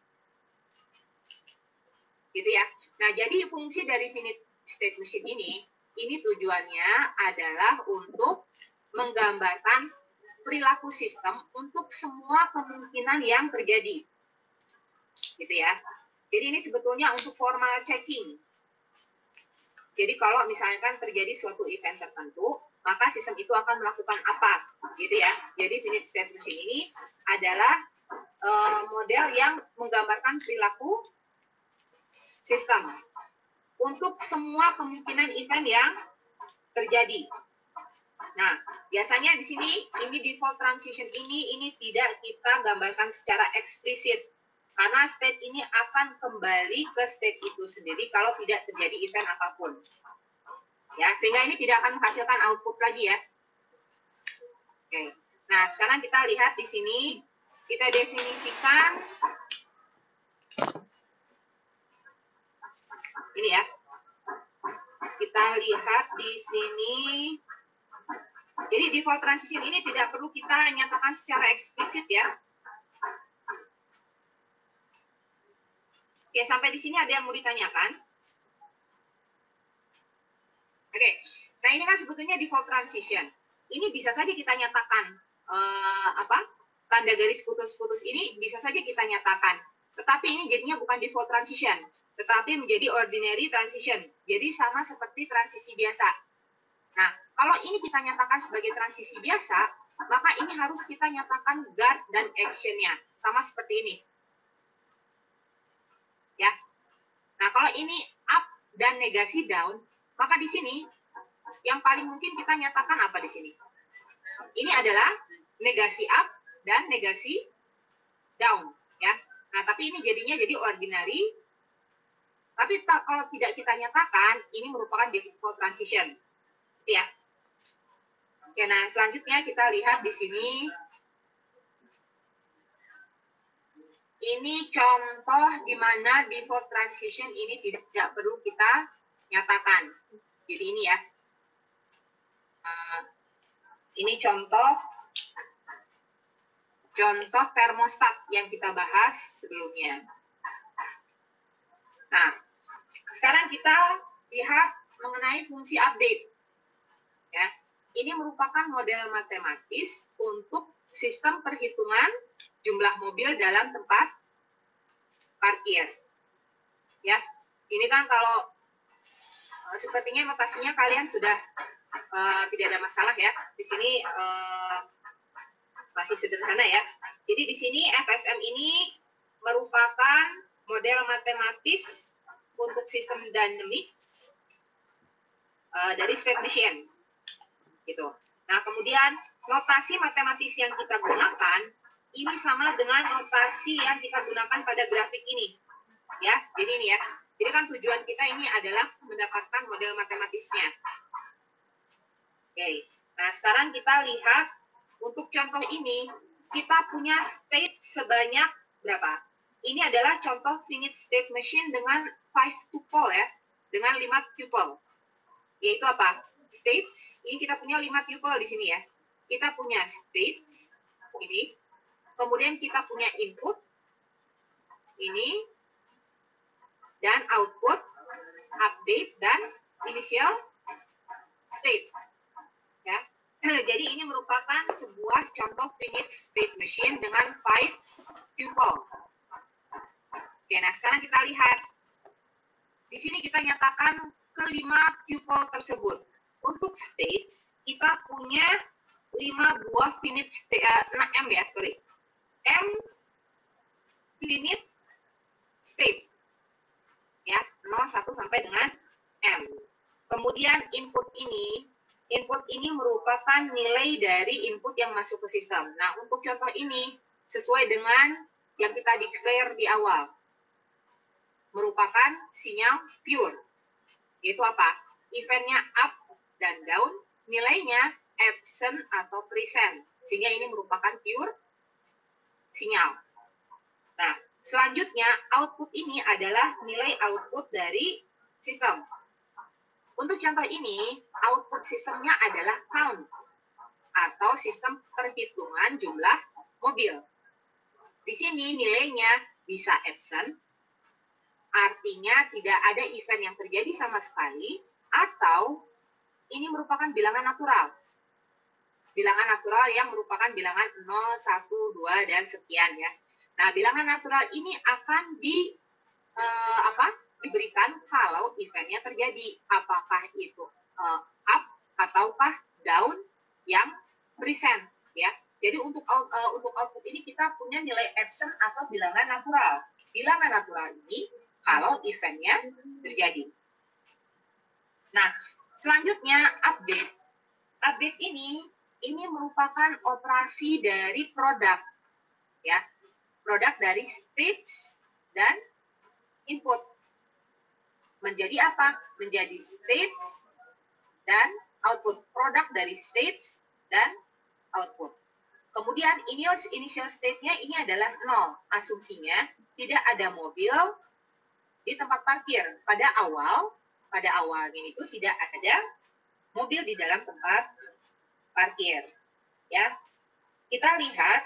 gitu ya. Nah, jadi fungsi dari finite state machine ini tujuannya adalah untuk menggambarkan perilaku sistem untuk semua kemungkinan yang terjadi. Gitu ya. Jadi ini sebetulnya untuk formal checking. Jadi kalau misalkan terjadi suatu event tertentu, maka sistem itu akan melakukan apa? Gitu ya. Jadi finite state machine ini adalah model yang menggambarkan perilaku sistem untuk semua kemungkinan event yang terjadi. Nah, biasanya di sini ini default transition ini tidak kita gambarkan secara eksplisit karena state ini akan kembali ke state itu sendiri kalau tidak terjadi event apapun. Ya, sehingga ini tidak akan menghasilkan output lagi ya. Oke. Nah, sekarang kita lihat di sini kita definisikan ini ya. Kita lihat di sini. Jadi default transition ini tidak perlu kita nyatakan secara eksplisit ya. Oke, sampai di sini ada yang mau ditanyakan? Oke, nah ini kan sebetulnya default transition. Ini bisa saja kita nyatakan tanda garis putus-putus ini bisa saja kita nyatakan Tetapi ini jadinya bukan default transition, tetapi menjadi ordinary transition. Jadi sama seperti transisi biasa. Nah, kalau ini kita nyatakan sebagai transisi biasa, maka ini harus kita nyatakan guard dan action-nya. Sama seperti ini. Ya. Nah, kalau ini up dan negasi down, maka di sini yang paling mungkin kita nyatakan apa di sini? Ini adalah negasi up dan negasi down, ya. Nah, tapi ini jadinya jadi ordinary. Tapi kalau tidak kita nyatakan, ini merupakan default transition. Ya. Oke, nah selanjutnya kita lihat di sini. Ini contoh di mana default transition ini tidak perlu kita nyatakan. Jadi ini ya. Ini contoh termostat yang kita bahas sebelumnya. Nah, sekarang kita lihat mengenai fungsi update. Ya, ini merupakan model matematis untuk sistem perhitungan jumlah mobil dalam tempat parkir. Ya, ini kan kalau sepertinya notasinya kalian sudah tidak ada masalah ya. Di sini masih sederhana ya. Jadi di sini FSM ini merupakan model matematis untuk sistem dinamik dari state machine. Gitu. Nah, kemudian notasi matematis yang kita gunakan ini sama dengan notasi yang kita gunakan pada grafik ini. Ya, jadi ini ya. Jadi kan tujuan kita ini adalah mendapatkan model matematisnya. Oke. Nah, sekarang kita lihat untuk contoh ini kita punya state sebanyak berapa? Ini adalah contoh finite state machine dengan 5 tuple ya, dengan 5 tuple. Yaitu apa? States, ini kita punya 5 tuple di sini ya. Kita punya states, ini. Kemudian kita punya input, ini. Dan output, update, dan initial state. Ya. Jadi ini merupakan sebuah contoh finite state machine dengan 5 tuple. Oke, nah sekarang kita lihat. Di sini kita nyatakan kelima tuple tersebut. Untuk states, kita punya 5 buah finite state, M ya, sorry. M finite state. Ya, 0, 1 sampai dengan M. Kemudian input ini merupakan nilai dari input yang masuk ke sistem. Nah, untuk contoh ini, sesuai dengan yang kita declare di awal, merupakan sinyal pure. Yaitu apa? Eventnya up dan down, nilainya absent atau present. Sehingga ini merupakan pure sinyal. Nah, selanjutnya output ini adalah nilai output dari sistem. Untuk contoh ini, output sistemnya adalah count atau sistem perhitungan jumlah mobil. Di sini nilainya bisa absent, artinya tidak ada event yang terjadi sama sekali, atau ini merupakan bilangan natural. Bilangan natural yang merupakan bilangan 0, 1, 2, dan sekian ya. Nah, bilangan natural ini akan diberikan kalau eventnya terjadi. Apakah itu up ataukah down yang present ya. Jadi untuk output ini kita punya nilai absent atau bilangan natural. Bilangan natural ini kalau eventnya terjadi. Nah, selanjutnya update. Update ini merupakan operasi dari produk ya. Produk dari state dan input. Menjadi apa? Menjadi state dan output. Produk dari state dan output. Kemudian initial state-nya ini adalah 0. Asumsinya tidak ada mobil di tempat parkir. Pada awalnya itu tidak ada mobil di dalam tempat parkir. Ya, kita lihat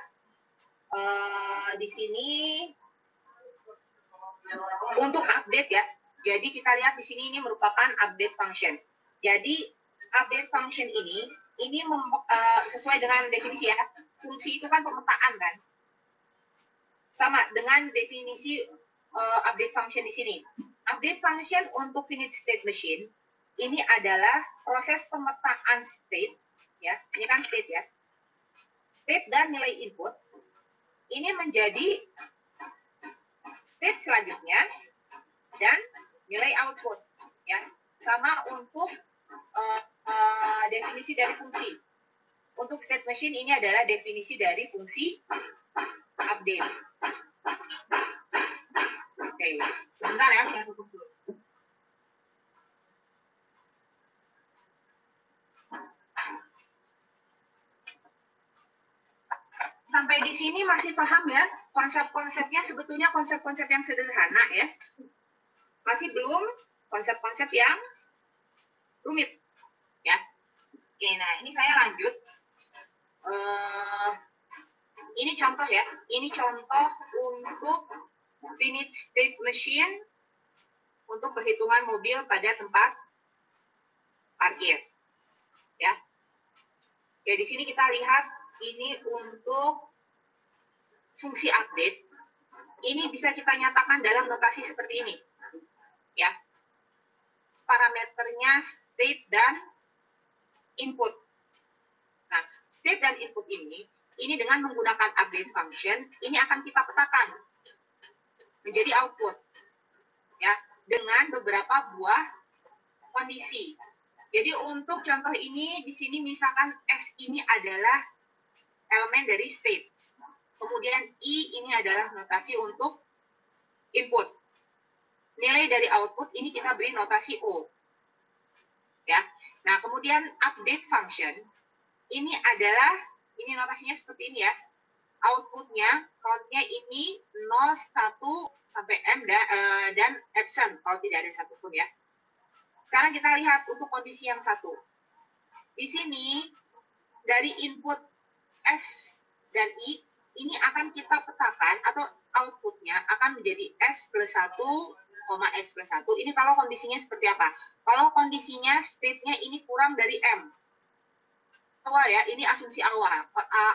di sini untuk update ya. Jadi kita lihat di sini ini merupakan update function. Jadi update function ini sesuai dengan definisi ya. Fungsi itu kan pemetaan kan. sama dengan definisi update function di sini. Update function untuk finite state machine ini adalah proses pemetaan state, ya. Ini kan state ya. State dan nilai input ini menjadi state selanjutnya dan nilai output, ya. Sama untuk definisi dari fungsi. Untuk state machine ini adalah definisi dari fungsi update. Oke, sebentar ya, saya tutup dulu. Sampai di sini masih paham ya? Konsep-konsepnya sebetulnya konsep-konsep yang sederhana ya. Masih belum konsep-konsep yang rumit ya. Oke, nah ini saya lanjut. Ini contoh ya. Ini contoh untuk finite state machine untuk perhitungan mobil pada tempat parkir. Ya. Ya, di sini kita lihat ini untuk fungsi update. Ini bisa kita nyatakan dalam notasi seperti ini. Ya. Parameternya state dan input. Nah, state dan input ini dengan menggunakan update function, ini akan kita petakan menjadi output. Ya, dengan beberapa buah kondisi. Jadi untuk contoh ini di sini misalkan S ini adalah elemen dari state. Kemudian I ini adalah notasi untuk input. Nilai dari output ini kita beri notasi O. Ya. Nah, kemudian update function ini adalah notasinya seperti ini ya. Outputnya, count-nya ini 0, 1 sampai M dan absent kalau tidak ada satupun ya. Sekarang kita lihat untuk kondisi yang satu. Di sini dari input S dan I ini akan kita petakan atau outputnya akan menjadi S plus 1, S plus 1. Ini kalau kondisinya seperti apa? Kalau kondisinya state-nya ini kurang dari M. Awal ya, ini asumsi awal.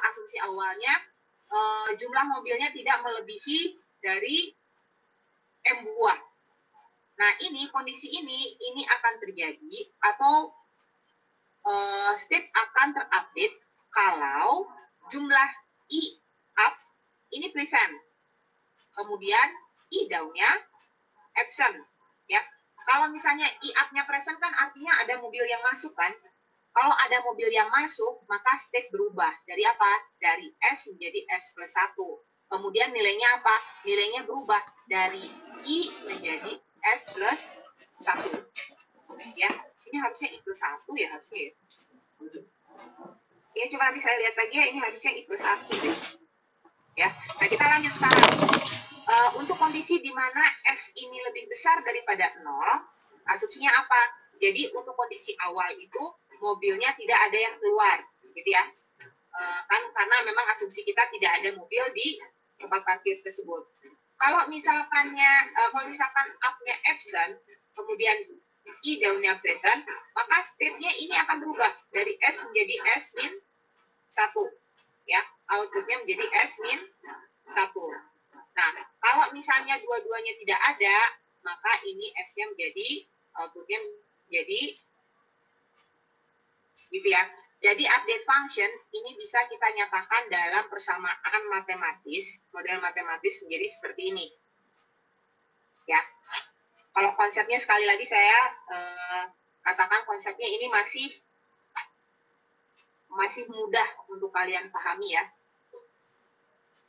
Asumsi awalnya jumlah mobilnya tidak melebihi dari M buah. Nah, ini kondisi ini akan terjadi atau state akan terupdate kalau jumlah I up ini present. Kemudian I down-nya absent. Ya. Kalau misalnya I up-nya present kan artinya ada mobil yang masuk kan. Kalau ada mobil yang masuk, maka state berubah. Dari apa? Dari S menjadi S plus 1. Kemudian nilainya apa? Nilainya berubah dari I menjadi S plus 1. Ya, ini harusnya I plus 1 ya harusnya ya. Ya, coba nanti saya lihat lagi ya, ini harusnya I plus 1. Ya, nah kita lanjut sekarang. Untuk kondisi di mana F ini lebih besar daripada 0, asumsinya apa? Jadi untuk kondisi awal itu mobilnya tidak ada yang keluar, gitu ya. Kan karena memang asumsi kita tidak ada mobil di tempat parkir tersebut. Kalau misalkan up-nya absent, kemudian I down-nya present, maka state-nya ini akan berubah dari S menjadi S min 1. Ya, output-nya menjadi S min 1. Nah, kalau misalnya dua-duanya tidak ada, maka ini S-nya menjadi, output-nya menjadi, gitu ya. Jadi update function ini bisa kita nyatakan dalam persamaan matematis, model matematis menjadi seperti ini. Ya. Kalau konsepnya sekali lagi saya katakan konsepnya ini masih mudah untuk kalian pahami ya.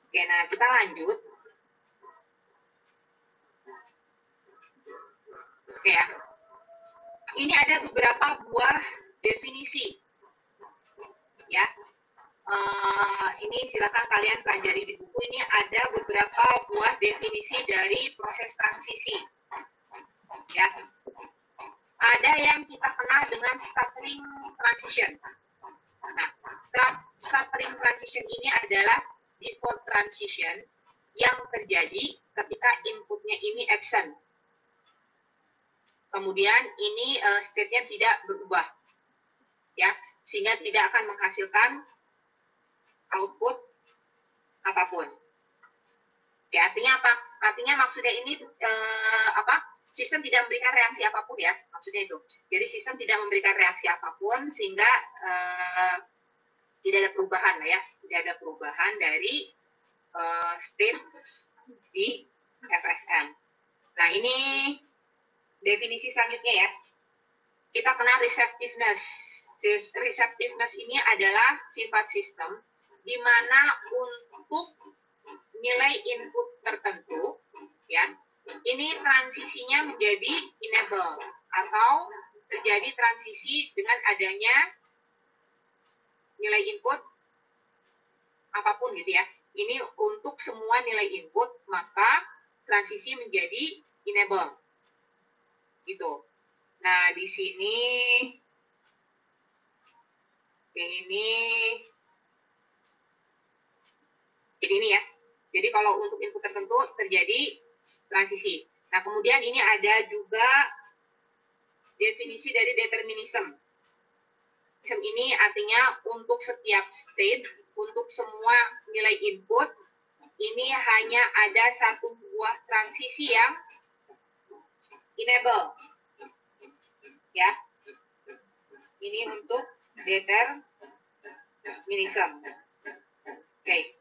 Oke, nah kita lanjut. Oke ya. Ini ada beberapa buah definisi. Ya. Ini silakan kalian pelajari di buku. Ini ada beberapa buah definisi dari proses transisi. Ya. Ada yang kita kenal dengan stuttering transition. Nah, stuttering transition ini adalah default transition yang terjadi ketika inputnya ini absent. Kemudian ini state-nya tidak berubah. Ya, sehingga tidak akan menghasilkan output apapun. Ya, artinya apa? Artinya maksudnya ini sistem tidak memberikan reaksi apapun ya, maksudnya itu. Jadi sistem tidak memberikan reaksi apapun sehingga tidak ada perubahan lah ya, tidak ada perubahan dari state di FSM. Nah, ini definisi selanjutnya ya. Kita kenal receptiveness. Receptiveness ini adalah sifat sistem di mana untuk nilai input tertentu ya, ini transisinya menjadi enable atau terjadi transisi dengan adanya nilai input apapun gitu ya. Ini untuk semua nilai input maka transisi menjadi enable gitu. Nah, di sini ini jadi ini ya. Jadi kalau untuk input tertentu terjadi transisi. Nah, kemudian ini ada juga definisi dari determinism. Determinism ini artinya untuk setiap state, untuk semua nilai input, ini hanya ada satu buah transisi yang enable. Ya. Ini untuk determinism. Oke.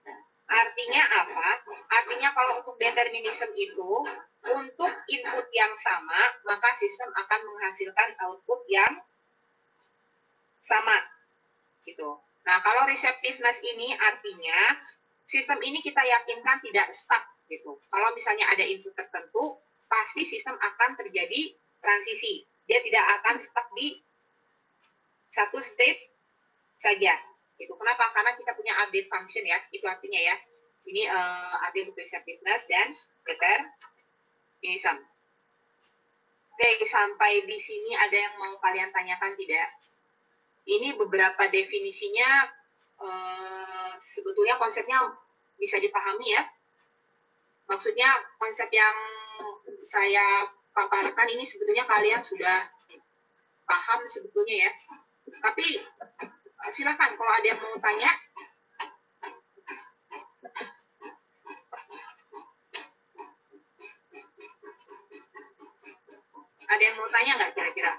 Artinya apa? Artinya kalau untuk determinism itu, untuk input yang sama, maka sistem akan menghasilkan output yang sama. Gitu. Nah, kalau receptiveness ini artinya, sistem ini kita yakinkan tidak stuck. Gitu. Kalau misalnya ada input tertentu, pasti sistem akan terjadi transisi. Dia tidak akan stuck di satu state saja. Itu kenapa? Karena kita punya update function ya, itu artinya ya. Ini update receptiveness dan determinism. Oke, sampai di sini ada yang mau kalian tanyakan tidak? Ini beberapa definisinya sebetulnya konsepnya bisa dipahami ya. Maksudnya konsep yang saya paparkan ini sebetulnya kalian sudah paham sebetulnya ya. Tapi silakan kalau ada yang mau tanya. Ada yang mau tanya nggak kira-kira?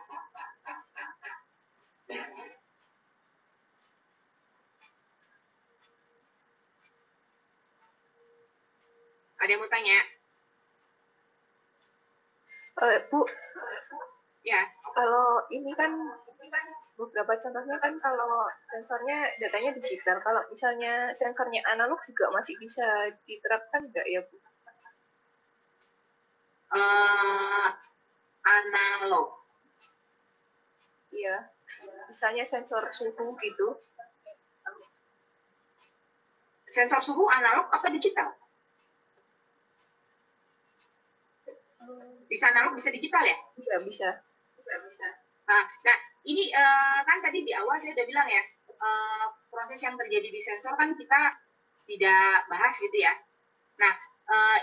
Ada yang mau tanya?
Bu,
Ya.
kalau ini kan beberapa contohnya kan kalau sensornya datanya digital, kalau misalnya sensornya analog juga masih bisa diterapkan nggak ya Bu?
Analog.
Iya, misalnya sensor suhu gitu.
Sensor suhu analog apa digital? Bisa analog, bisa digital ya?
Iya, bisa.
Nah, ini kan tadi di awal saya udah bilang ya, proses yang terjadi di sensor kan kita tidak bahas gitu ya. Nah,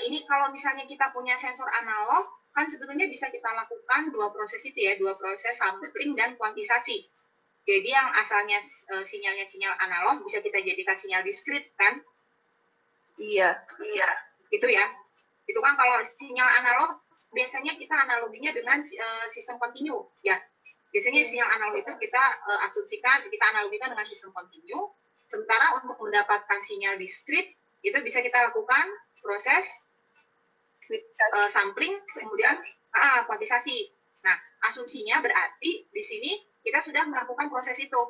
ini kalau misalnya kita punya sensor analog, kan sebetulnya bisa kita lakukan dua proses itu ya, dua proses sampling dan kuantisasi. Jadi yang asalnya sinyalnya sinyal analog bisa kita jadikan sinyal diskrit kan?
Iya.
Itu ya. Itu kan kalau sinyal analog biasanya kita analoginya dengan sistem kontinu ya. Biasanya sinyal analog itu kita asumsikan, kita analogikan dengan sistem kontinu. Sementara untuk mendapatkan sinyal diskrit itu bisa kita lakukan proses sampling, kemudian kuantisasi. Nah, asumsinya berarti di sini kita sudah melakukan proses itu.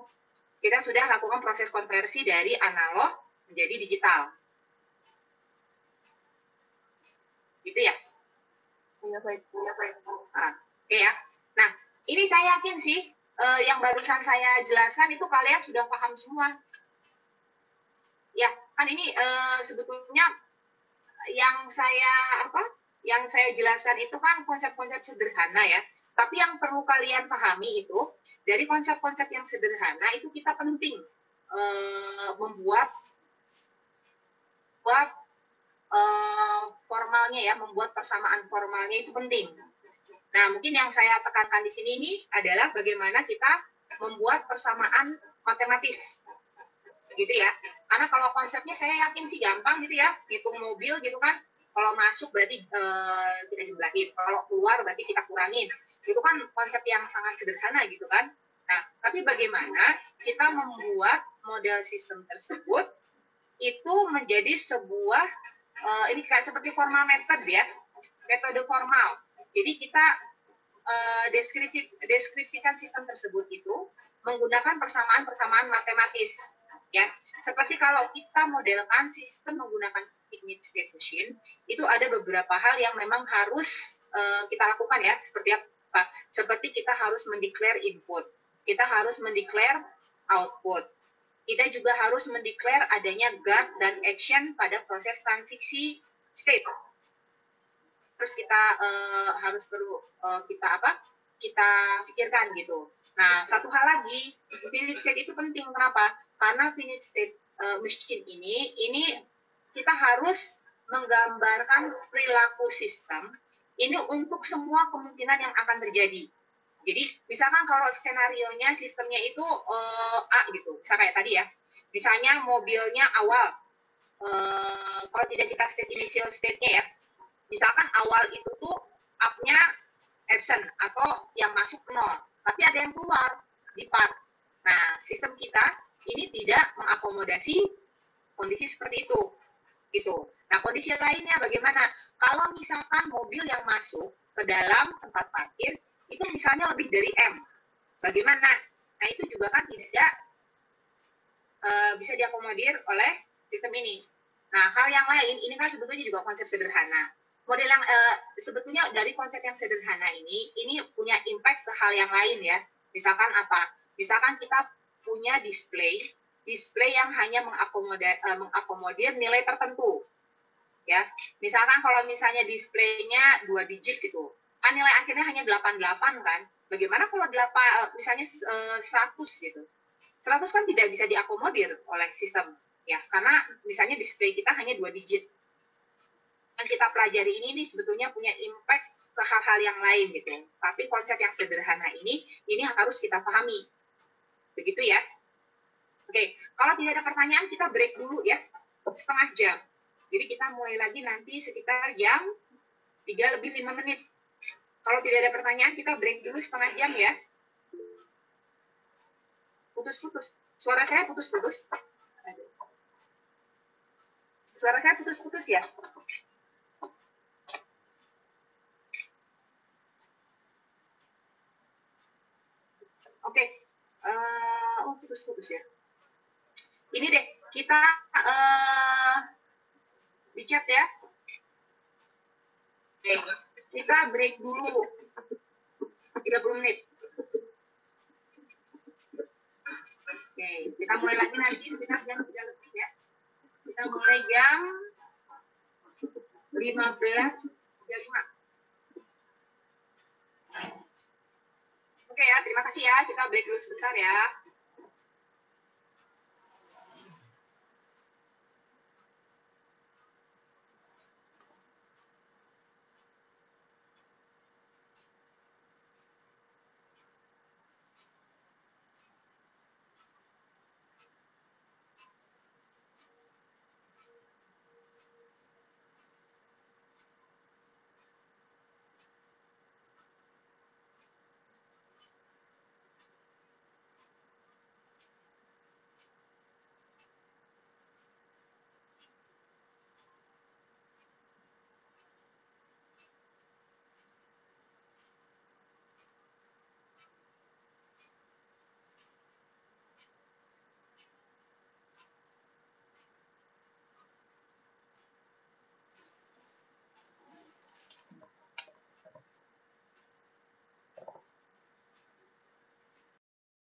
Kita sudah lakukan proses konversi dari analog menjadi digital. Gitu ya?
Iya, baik.
Oke ya. Nah, ini saya yakin sih yang barusan saya jelaskan itu kalian sudah paham semua. Ya, kan ini sebetulnya yang saya jelaskan itu kan konsep-konsep sederhana ya. Tapi yang perlu kalian pahami itu dari konsep-konsep yang sederhana itu kita penting membuat formalnya ya, membuat persamaan formalnya itu penting. Nah, mungkin yang saya tekankan di sini ini adalah bagaimana kita membuat persamaan matematis. Gitu ya. Karena kalau konsepnya saya yakin sih gampang gitu ya, hitung mobil gitu kan. Kalau masuk berarti kita jumlahin, kalau keluar berarti kita kurangin. Itu kan konsep yang sangat sederhana gitu kan. Nah, tapi bagaimana kita membuat model sistem tersebut itu menjadi sebuah ini kayak seperti formal method ya, metode formal. Jadi kita deskripsikan sistem tersebut itu menggunakan persamaan-persamaan matematis ya. Seperti kalau kita modelkan sistem menggunakan finite state machine, itu ada beberapa hal yang memang harus kita lakukan ya. Seperti apa? Seperti kita harus mendeclare input, kita harus mendeclare output, kita juga harus mendeclare adanya guard dan action pada proses transisi state. Terus kita harus perlu kita pikirkan gitu. Nah, satu hal lagi, finite state itu penting. Kenapa? Karena finite state machine ini kita harus menggambarkan perilaku sistem ini untuk semua kemungkinan yang akan terjadi. Jadi, misalkan kalau skenarionya sistemnya itu A gitu, misalnya kayak tadi ya. Misalnya mobilnya awal, kalau tidak kita state initial state-nya ya, misalkan awal itu tuh up-nya absent atau yang masuk 0, tapi ada yang keluar di part. Nah, sistem kita ini tidak mengakomodasi kondisi seperti itu. Gitu. Nah, kondisi lainnya bagaimana? Kalau misalkan mobil yang masuk ke dalam tempat parkir itu misalnya lebih dari M, bagaimana? Nah, itu juga kan tidak bisa diakomodir oleh sistem ini. Nah, hal yang lain, ini kan sebetulnya juga konsep sederhana. Model yang sebetulnya dari konsep yang sederhana ini punya impact ke hal yang lain ya. Misalkan apa? Misalkan kita punya display yang hanya mengakomodir nilai tertentu. Ya. Misalkan kalau misalnya displaynya 2 digit gitu. Kan nilai akhirnya hanya 88 kan? Bagaimana kalau misalnya 100 gitu? 100 kan tidak bisa diakomodir oleh sistem ya, karena misalnya display kita hanya 2 digit. Yang kita pelajari ini sebetulnya punya impact ke hal-hal yang lain gitu. Tapi konsep yang sederhana ini harus kita pahami. Begitu ya. Oke, kalau tidak ada pertanyaan kita break dulu ya, setengah jam. Jadi kita mulai lagi nanti sekitar jam 3:05. Kalau tidak ada pertanyaan kita break dulu setengah jam ya. Putus-putus. Suara saya putus-putus. Suara saya putus-putus ya. Oke. Putus-putus ya. Ini deh, kita di chat ya. Oke, kita break dulu 30 menit. Oke, kita mulai lagi nanti sekitar jam 3 lebih ya. Kita mulai jam 15.35. Oke ya, terima kasih ya. Kita break dulu sebentar ya.